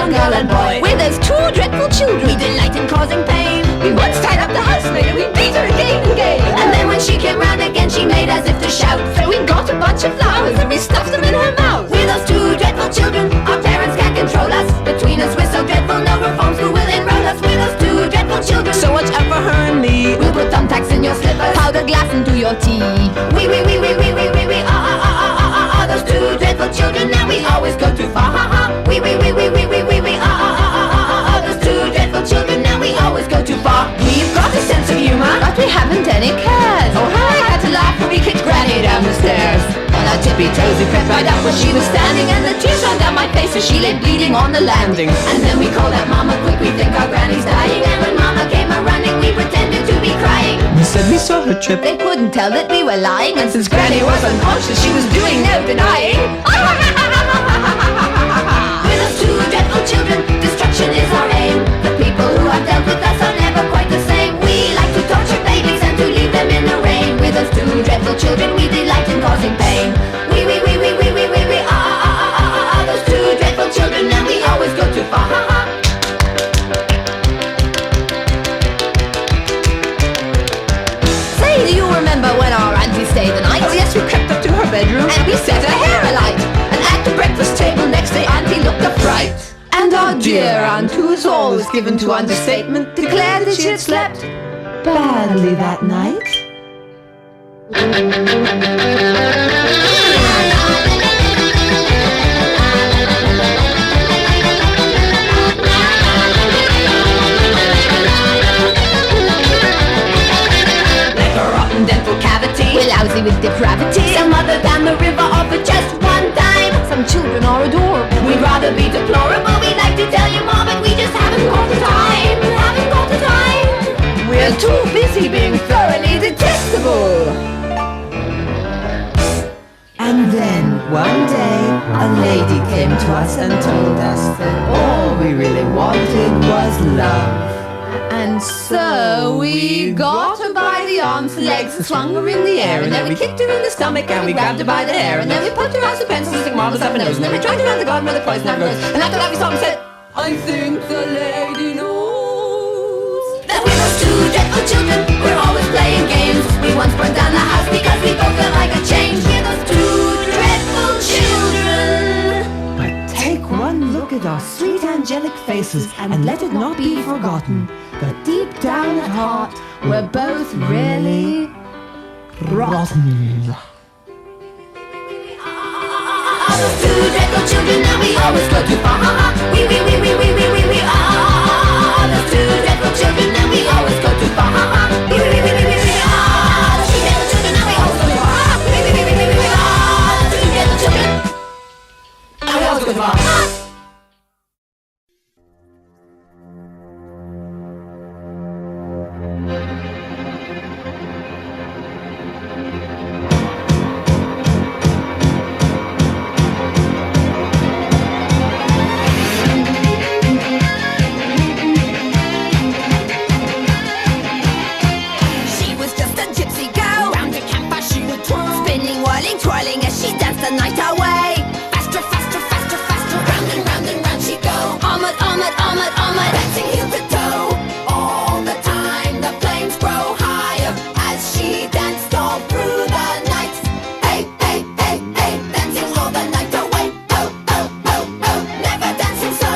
young girl and boy. We're those two dreadful children. We delight in causing pain. We once tied up the housemaid and we beat her again and again. And then when she came round again, she made as if to shout. So we got a bunch of flowers and we stuffed them in her mouth. We're those two dreadful children. Our parents can't control us. Between us we're so dreadful, no reform school will enroll us. We're those two dreadful children. So watch out for her and me. We'll put thumbtacks in your slippers, powder glass into your tea. We are those two dreadful children. Now we always go too far. We are those two dreadful children. Now we always go too far. We've got a sense of humor, but we haven't any cares. Oh, how I had to laugh when we kicked Granny down the stairs. On our tippy toes we crept right up where she was standing, and the tears ran down my face as she lay bleeding on the landing. And then we called out, Mama, quick, we think our Granny's dying. And when Mama came a-running, we pretended to be crying. We said we saw her trip. They couldn't tell that we were lying, and since Granny was unconscious, she was doing no denying. We're those two dreadful children, destruction is our aim. The people who have dealt with us are never quite the same. We like to torture babies and to leave them in the rain. We're those two dreadful children, we delight in causing pain. We are those two dreadful children, and we always go too far. Say, do you remember when our auntie stayed the night? Oh yes, we crept up to her bedroom and we set her hair alight. And at the breakfast table next day, auntie looked a fright. And our dear aunt, who was always given to understatement, declared that she had slept badly that night. Dental cavity, we're lousy with depravity. Some mother down the river offered just one dime. Some children are adorable, we'd rather be deplorable. We'd like to tell you more, but we just haven't got the time. We're too busy being thoroughly detestable. And then one day a lady came to us and told us that all we really wanted was love. And so we got her by the arms and legs and swung her in the air. And then we kicked her in the stomach and we grabbed her by the hair. And then we poked her out with pencils and stick marbles up her nose. And then we dragged her around the garden where the poison now grows. And after that we stopped and said, I think the lady knows that we're those two dreadful children. We're always playing games. We once burned down the house because we both felt like a change. We're those two dreadful children. But take one look at our sweet angelic faces, and let it not be forgotten that deep down at heart we're both really rotten. Those two dreadful children, and we always go too far. We are those two dreadful children, and we always go too far. We are those two dreadful children, and we always go too far. We are those two dreadful children, and we always go too far. Twirling as she danced the night away. Faster, faster, faster, faster, round and round she go. Omelette, omelette, omelette, omelette, dancing heel to toe. All the time the flames grow higher as she danced all through the night. Hey, hey, hey, hey, dancing all the night away. Oh, oh, oh, oh, never dancing so.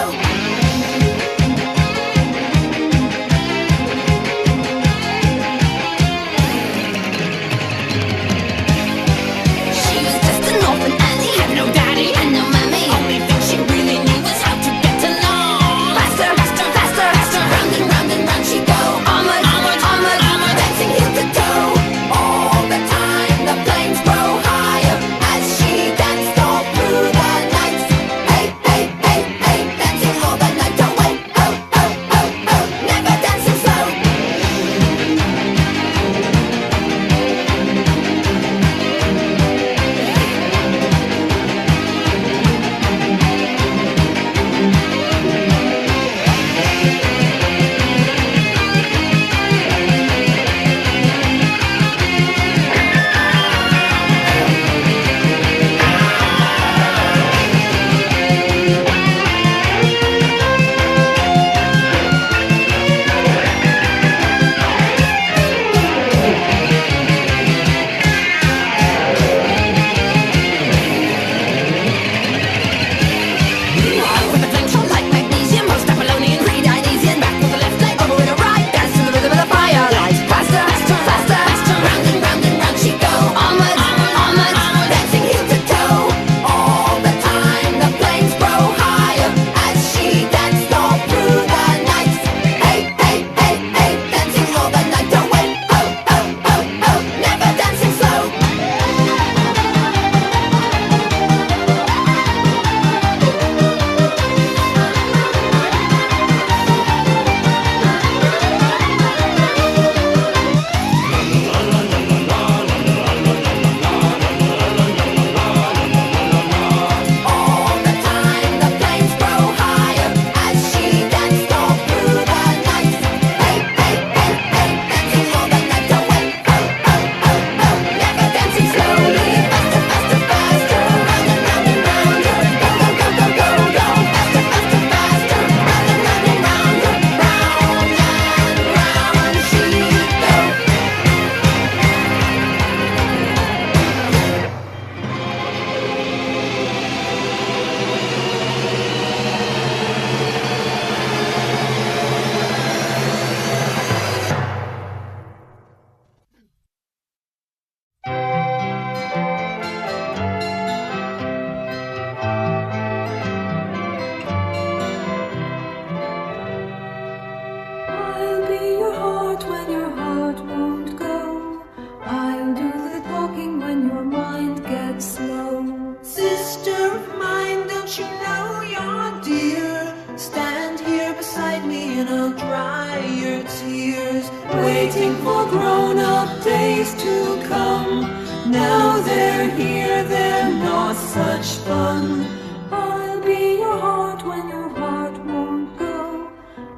days to come. Now they're here, they're not such fun. I'll be your heart when your heart won't go.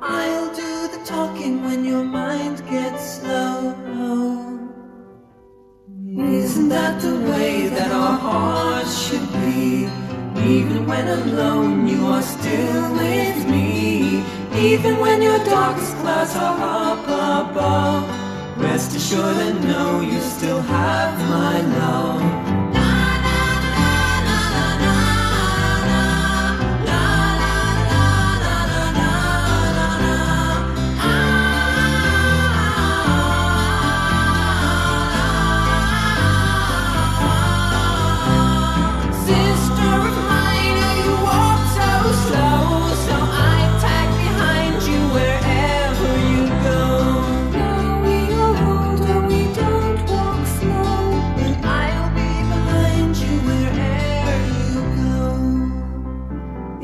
I'll do the talking when your mind gets slow. Isn't that the way that our hearts should be? Even when alone, you are still with me. Even when your darkest clouds are up above, rest assured and know you still have my love.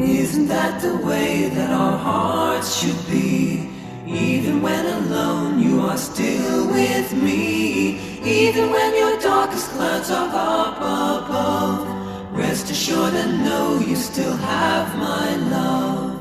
Isn't that the way that our hearts should be? Even when alone, you are still with me. Even when your darkest clouds are up above, rest assured and know you still have my love.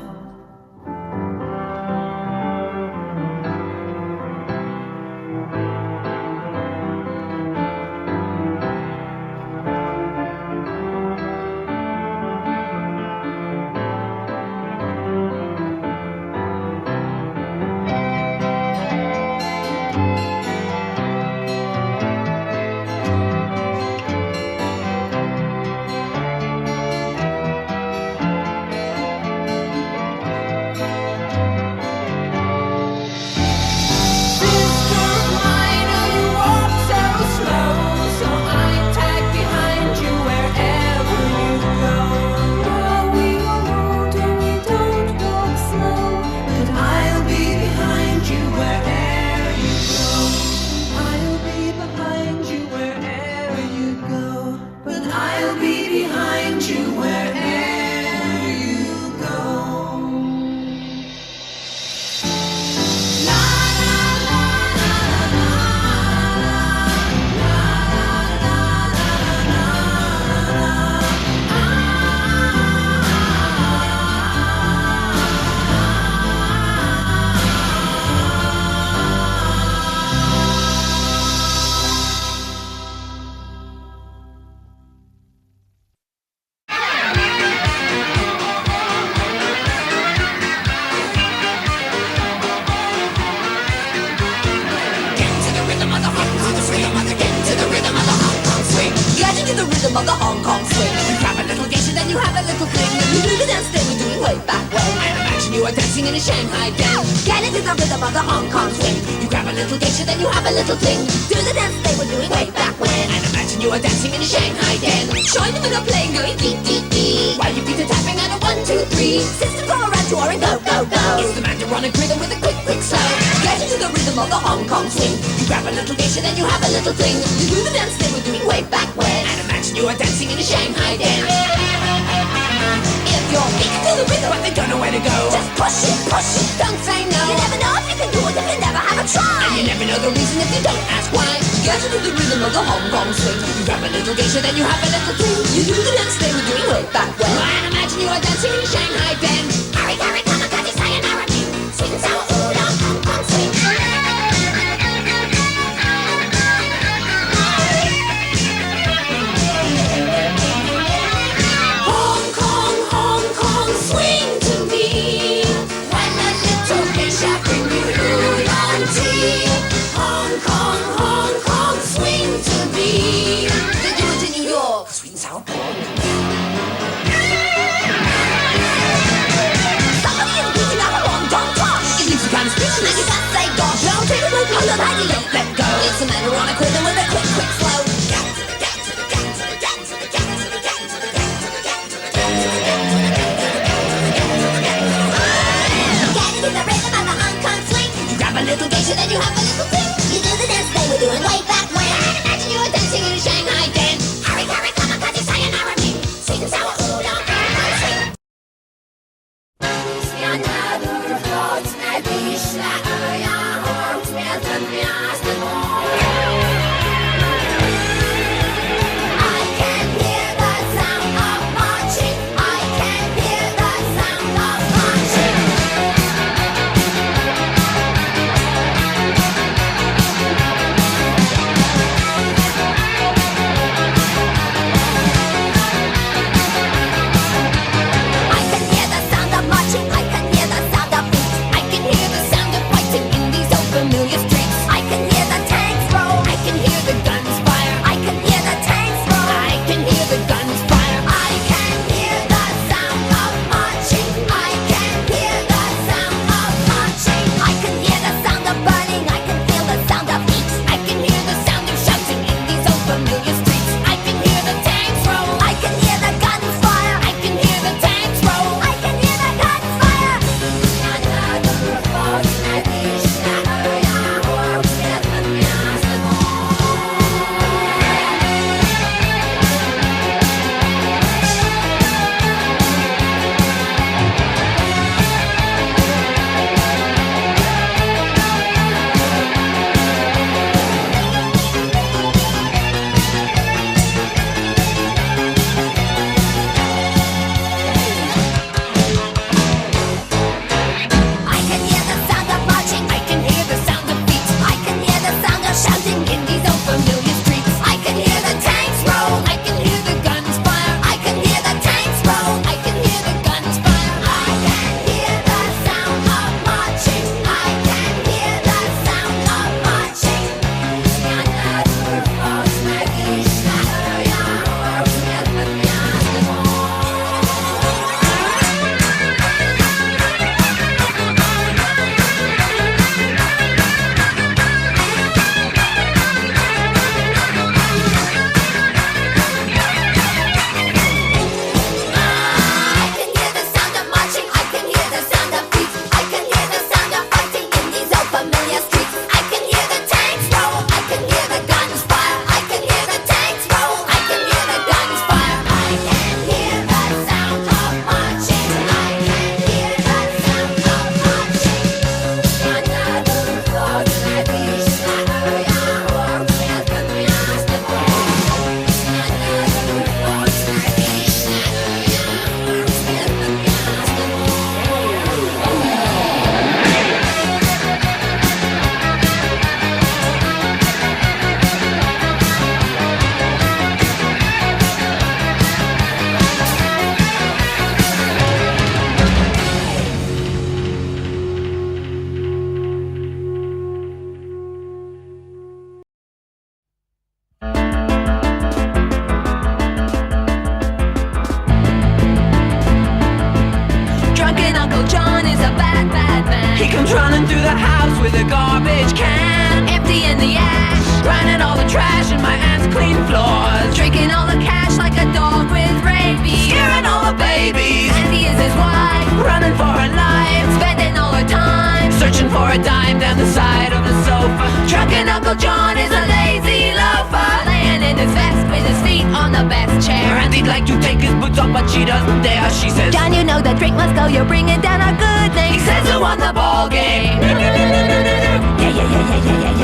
Of the Hong Kong swing. You grab a little geisha, then you have a little fling. You do the dance they were doing way back when. And imagine you are dancing in a Shanghai den. Get into the rhythm of the Hong Kong swing. You grab a little geisha, then you have a little fling. Do the dance they were doing way back when. And imagine you are dancing in a Shanghai den. Join them in a playing going dee dee dee. While your feet are tapping on a 1, 2, 3. Systems all around you are in go go go. It's the mandoronic rhythm with a quick quick slow. Get into the rhythm of the Hong Kong swing. You grab a little geisha, then you have a little fling. You do the dance they were doing way back when. And imagine you are dancing in a Shanghai den. If you're feet to the rhythm, but they don't know where to go, just push it, don't say no. You never know if you can do it if you never have a try. And you never know the reason if you don't ask why. Get into the rhythm of the Hong Kong swing. You grab a little geisha, then you have a little fling. You do the dance they were doing way back when. And imagine you are dancing in a Shanghai den. Hurry, hurry, come on, catchy, sayonara, me. Sweet and sour, udon, Hong Kong swing. It's a mandoronic rhythm with a quick, quick flow. Get into the rhythm of the Hong Kong swing. You grab a little geisha, then you have a little fling. You do the dance they were doing way back when. Imagine you were dancing in a Shanghai den. Hurry, hurry, come on, catchy, sayonara, me. Sweet and sour, udon, Hong Kong swing. trash and my aunt's clean floors. Drinking all the cash like a dog with rabies. Scaring all the babies. Auntie is his wife, running for her life. Spending all her time searching for a dime down the side of the sofa. Trucking Uncle John is a lazy loafer, laying in his vest with his feet on the best chair. Auntie'd like to take his boots off, but she doesn't dare. She says, John, you know the drink must go, you're bringing down our good name. He says, who won the ball game? Yeah, yeah, yeah, yeah, yeah, yeah, yeah,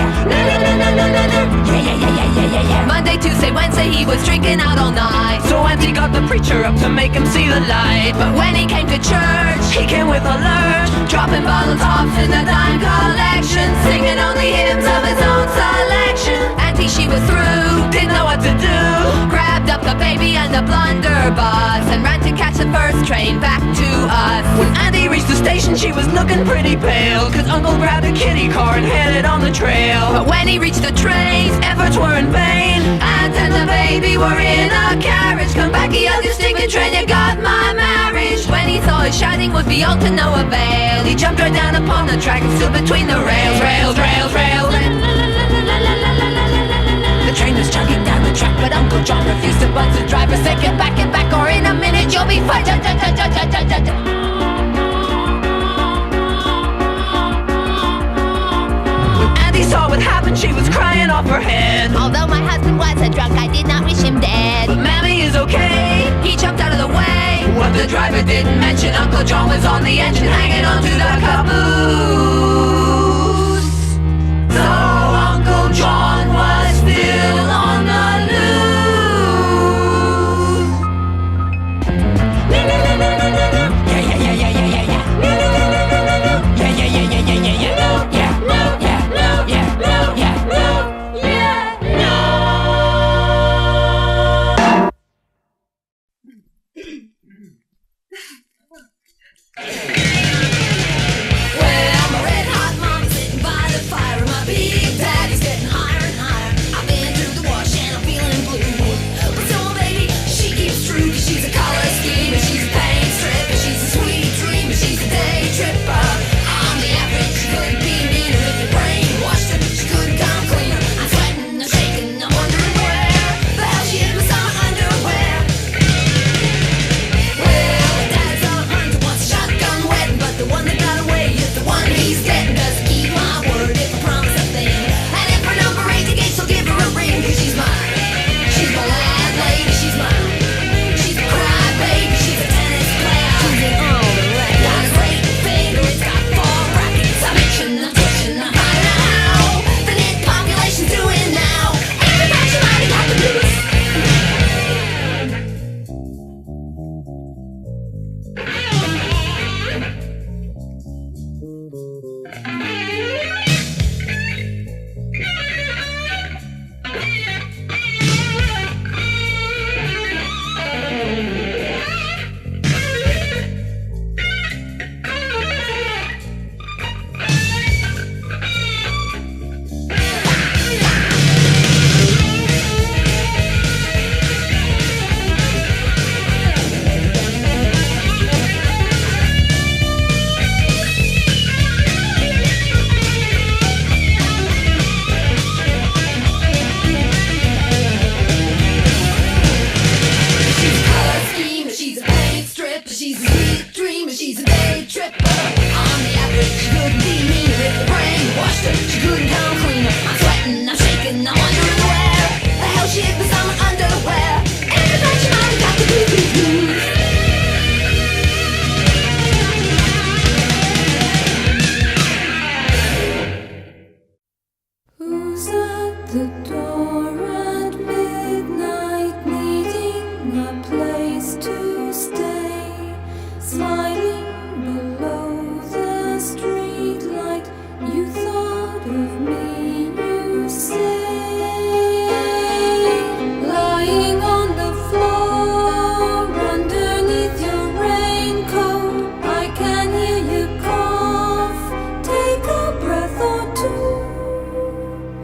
yeah. Monday, Tuesday, Wednesday, he was drinking out all night. So Auntie got the preacher up to make him see the light. But when he came to church, he came with a lurch, dropping bottle tops in the dime collection, singing only hymns of his own selection. Auntie, she was through, didn't know what to do, grabbed up the baby and the blunderbuss and ran to catch the first train back to us. When Auntie reached the station, she was looking pretty pale, cause Uncle grabbed a kiddie car and headed on the trail. But when he reached the train's efforts were in vain. Aunt and the baby were in a carriage. Come back, you ugly stinking train, you got my marriage. When he saw his shouting was beyond to no avail, he jumped right down upon the track and stood between the rails. Rails, rails, rails. The train was chugging down the track, but Uncle John refused to budge. The driver said, get back, or in a minute you'll be fine. Auntie saw what happened, she was crying off her head. Although my husband was a drunk, I did not wish him dead. But Mammy is okay, he jumped out of the way. What the driver didn't mention, Uncle John was on the engine, hanging onto the caboose. So Uncle John was still on the loose.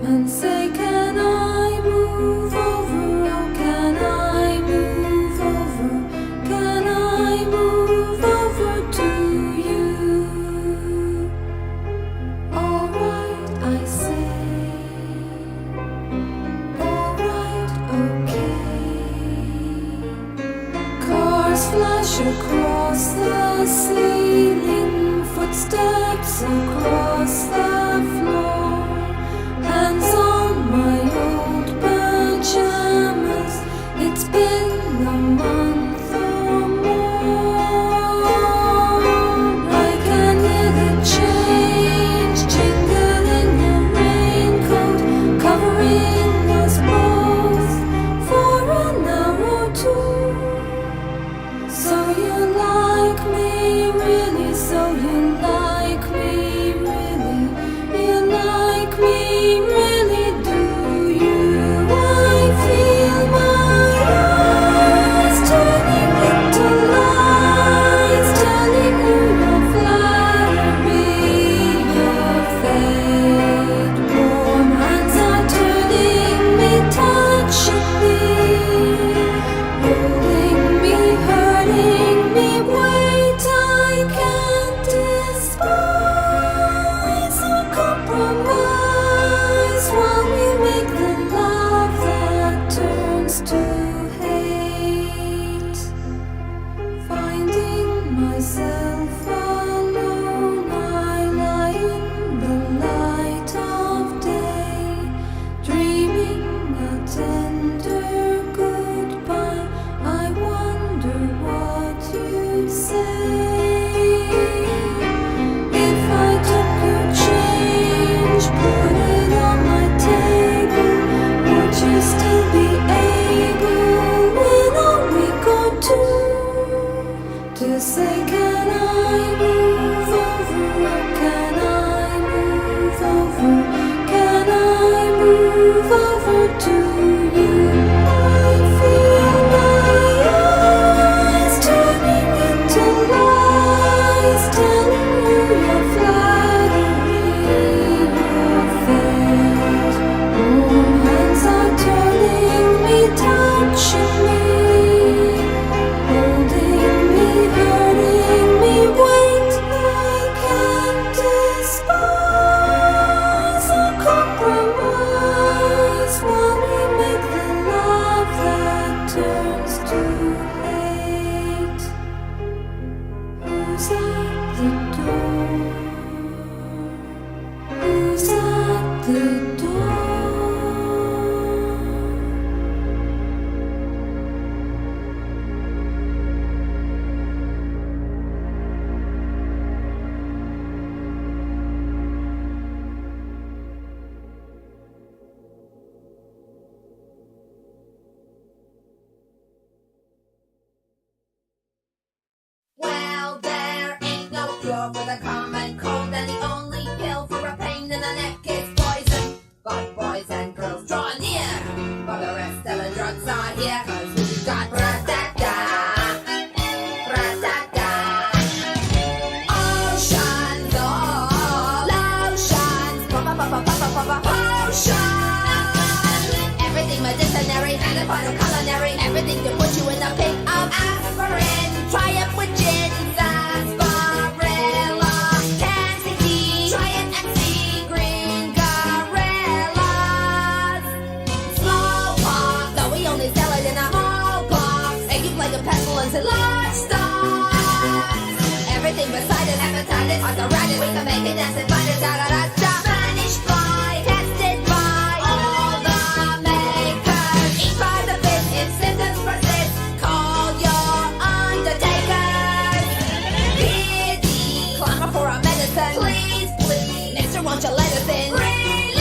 And say, can I move? across the ceiling, footsteps across the floor, hands on my old pajamas. It's been a month or more. I can hear the change jingle in your raincoat, covering us both for an hour or two. So you like me really, so you like me really, you like me really, do you? I feel my eyes turning into lies, telling you your flattery, your fate. Warm hands are turning me, touching me, holding me, hurting me. Wait, I can't despise or compromise while we make the love that turns to hate. Finding myself alone, I lie in the light of day, dreaming a tender goodbye. I wonder what you'd say if I took your change, put it on my table. Would you still be able in a week or two to say, can I move over? Oh, can I move over? Can I move over to you? I feel my eyes turning into lies, telling you your flattery, your fate. Warm hands are turning me, touching me, holding me, hurting me. Wait, I can't despise or compromise while we make the love that turns to hate. Who's at the door? Who's at the door? Well, there ain't no cure for the common cold, and the only pill for a pain in the neck is poison. But boys and girls, draw near, for the rest of the drugs are here, 'cause we've got Bra-da-da, Bra-da-da. Oceans, oh, lotions, potions. Everything medicinary, and a part of culinary. Everything to put you in the pink of aspirin. Try it with gin, sarsaparilla, tansy tea. Try it and see green gorillas. Smallpox, though we only sell it in a whole box. It gives like a pestilence in large stocks. Everything beside it, hepatitis, arthritis. We can make it dance and find it, da-da-da-da. Spanish fly, tested by all the makers. Eat by the bit, if symptoms persist, call your undertakers. Pity, clamor for a medicine. Please, please, mister, won't you let us in? Release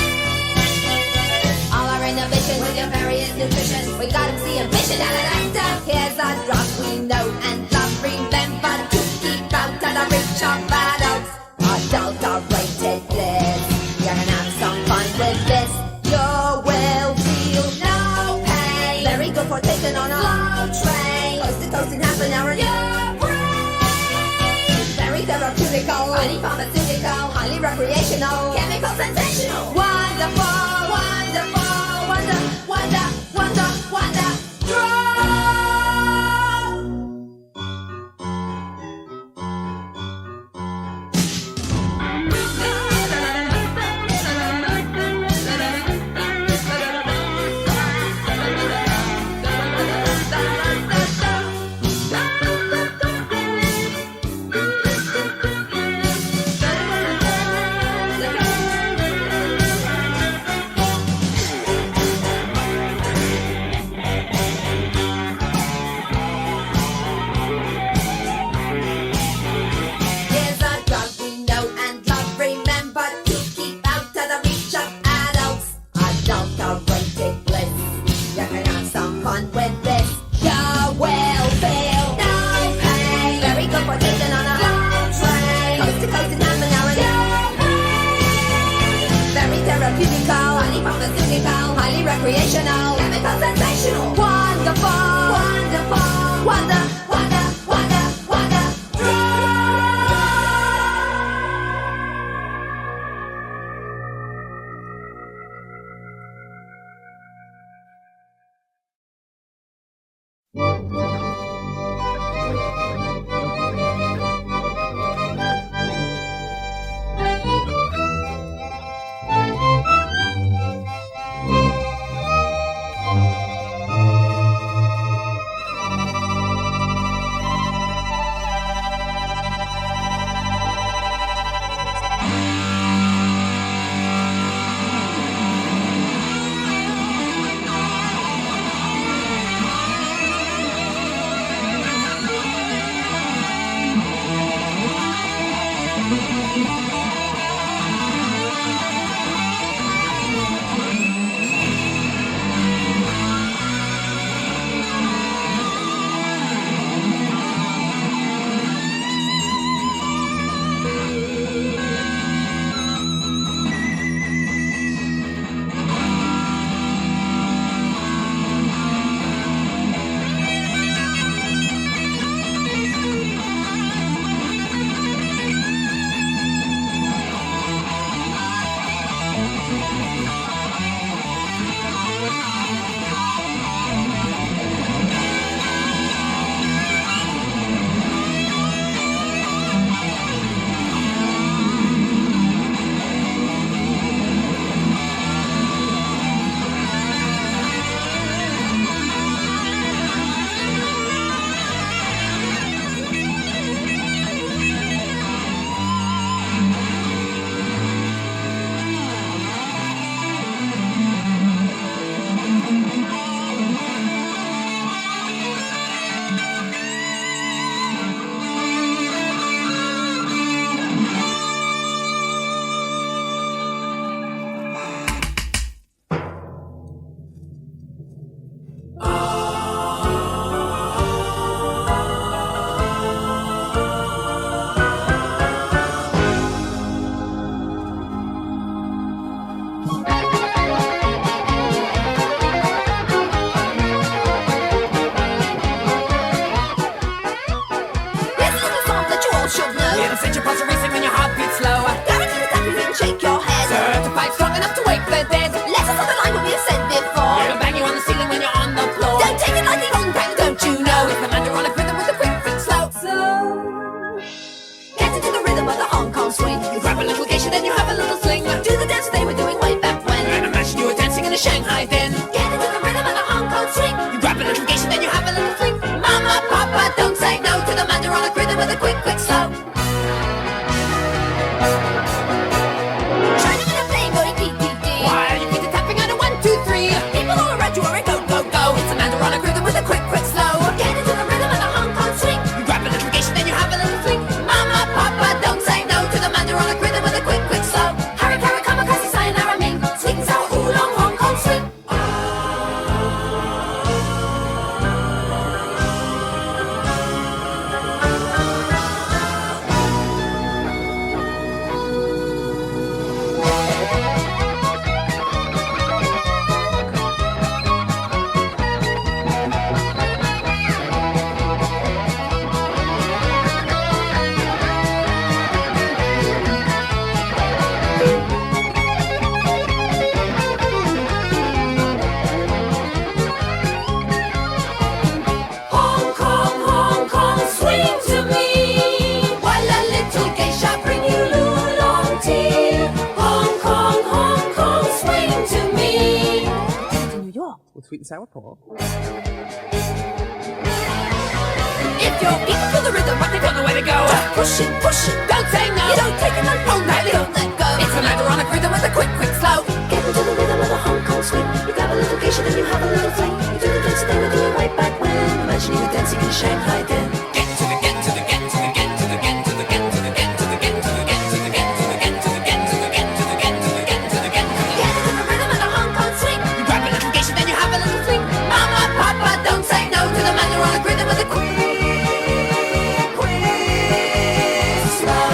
all our inhibitions with your various nutrition. We got 'em seeing vision, da-da-da-da. Here's a drug we know and love. Remember to keep out of the reach of adults. Adulterated bliss. You're gonna have some fun with this. You will feel no pain. Very good for taking on a slow train. Close to toast in half an hour. Your brain. Very therapeutical. Highly pharmaceutical. Highly recreational. Chemical sensational. Wonderful. Wonderful. Wonder. Wonder. Wonder. Wonder. Drug. now. It becomes sensational. Wonderful, wonderful, wonder, wonder, wonder, wonder. Shanghai then. Get into the rhythm of the Hong Kong swing. You grab a little geisha, then you have a little fling. Mama, Papa, don't say no to the mandaronic rhythm with a quick, quick, slow. Shining on a flame going dee, dee, dee. While your feet are tapping on a 1, 2, 3. People all around you are in go, go, go. It's a mandaronic rhythm with a quick, quick, slow. Get into the rhythm of the Hong Kong swing. You grab a little geisha, then you have a little fling. Mama, Papa, don't say no to the mandaronic rhythm with a quick, quick, slow. Harry, Kara, Kamikaze, Sayonara, Ming. Sweet and sour, oolong, Hong Kong swing. Hong Kong, swing to me. While a little geisha bring you oolong tea. Hong Kong, swing to me. To New York. With sweet and sour pork. If you're eating for the rhythm, but they don't know where to go. Push it, don't say no. You don't take it on hold tightly, don't let go. It's a mandaronic rhythm with a quick, quick, slow. Get into the rhythm of the Hong Kong swing. You grab a little geisha, then you have a little fling. You do the dance they were doing way back when. Imagine you were dancing in Shanghai then. Get to the, get to the, get to the, get to the, get to the, get to the, get to the, get to the, get to the, get to the, get to the, get to the, get to the, get to the, get to the, get to the. Get into the rhythm of the Hong Kong swing. You grab a little geisha, then you have a little fling. Mama, Papa, don't say no to the mandaronic rhythm with a quick, quick, slow.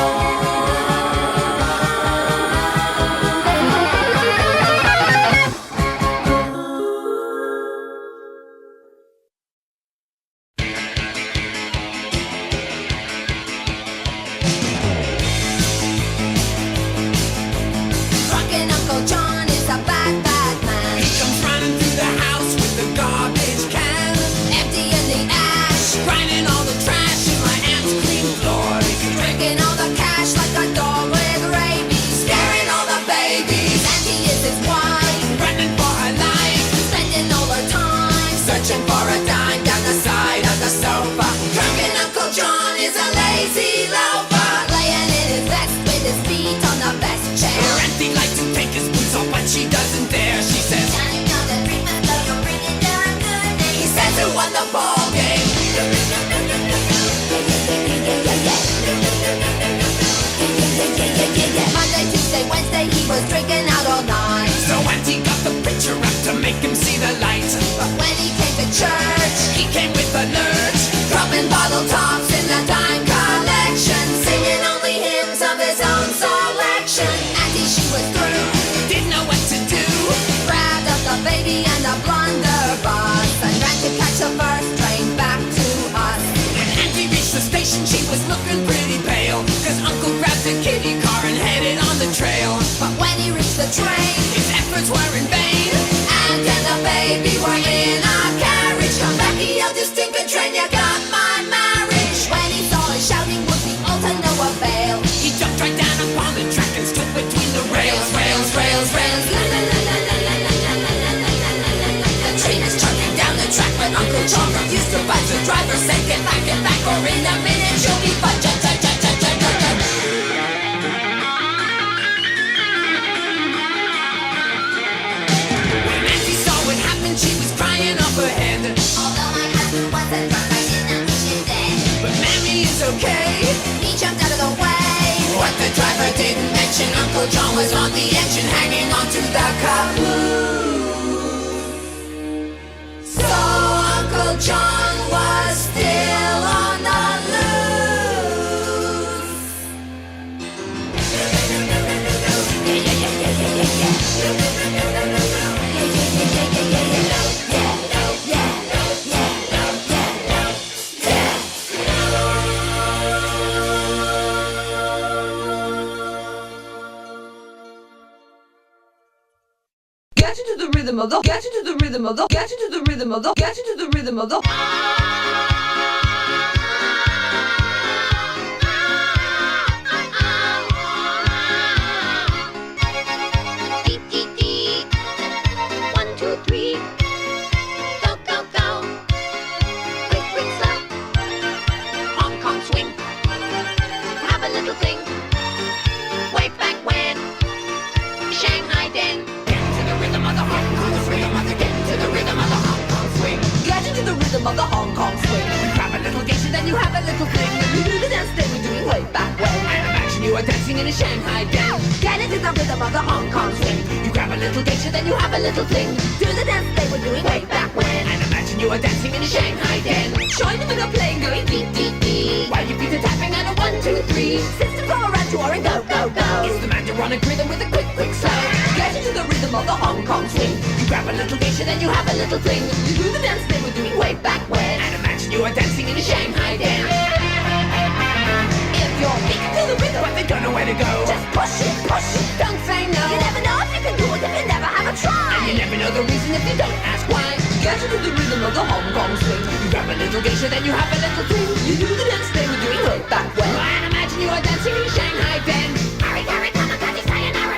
the train. His efforts were in vain, and then the baby were in a carriage. Come back, the eldest stinking train, you got my marriage. When he saw us shouting would be all to no avail, he jumped right down upon the track and stood between the rails, rails, rails, rails. La la la la la la la la la la la la la. The train is chugging down the track, but Uncle John refused to budge. The driver said, get back, or in a minute you'll be fudged. She was crying off her head. Although my husband wasn't drunk, I didn't wish it dead. But Mammy is okay. He jumped out of the way. What the driver didn't mention, Uncle John was on the engine, hanging onto the caboose. So Uncle John was still on the loose. Yeah, yeah, yeah, yeah, yeah, yeah, yeah. Get into the rhythm of the, get into the rhythm of the, get into the rhythm of the, get into the rhythm of the. Dee dee dee. 1, 2, 3. Go go go. Quick quick slow. Hong Kong swing. Have a little thing. Way back when. Shanghai Den. Get into the rhythm of the Hong Kong swing. Get into the rhythm of the Hong Kong swing. Get into the rhythm of the Hong Kong swing. You grab a little geisha, then you have a little fling. You do the dance they were doing way back when. And imagine you are dancing in a Shanghai Den. Get into the rhythm of the Hong Kong swing. You grab a little geisha, then you have a little fling. Do the dance they were doing way back when. And imagine you are dancing in a Shanghai Den. Join them in a plane going beep beep beep. While your feet are tapping at a 1, 2, 3. Systems all around you are in go go go. It's the mandoronic rhythm with a quick quick slow. Get into the rhythm of the Hong Kong swing. You grab a little geisha, then you have a little fling. You do the dance they were doing way back when. And imagine you are dancing in a Shanghai Den. If you're big to the rhythm, But they don't know where to go. just push it, push it. Don't say no. You never know if you can do it if you never have a And try. you never know the reason if you don't ask why. Get into the rhythm of the Hong Kong swing. You grab a little geisha, then you have a little fling. You do the dance they were doing way back when. And imagine you are dancing in Shanghai Den. Hurry, hurry, come on, catty, sayonara.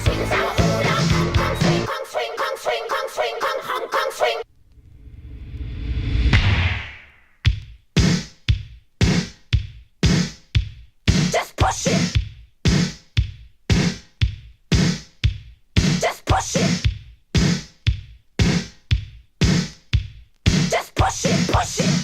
Swing, sour, oolong, Hong Kong swing, Kong swing, Kong swing, Kong swing, Kong, Hong Kong swing. Just push it. Just push it. Just push it, push it.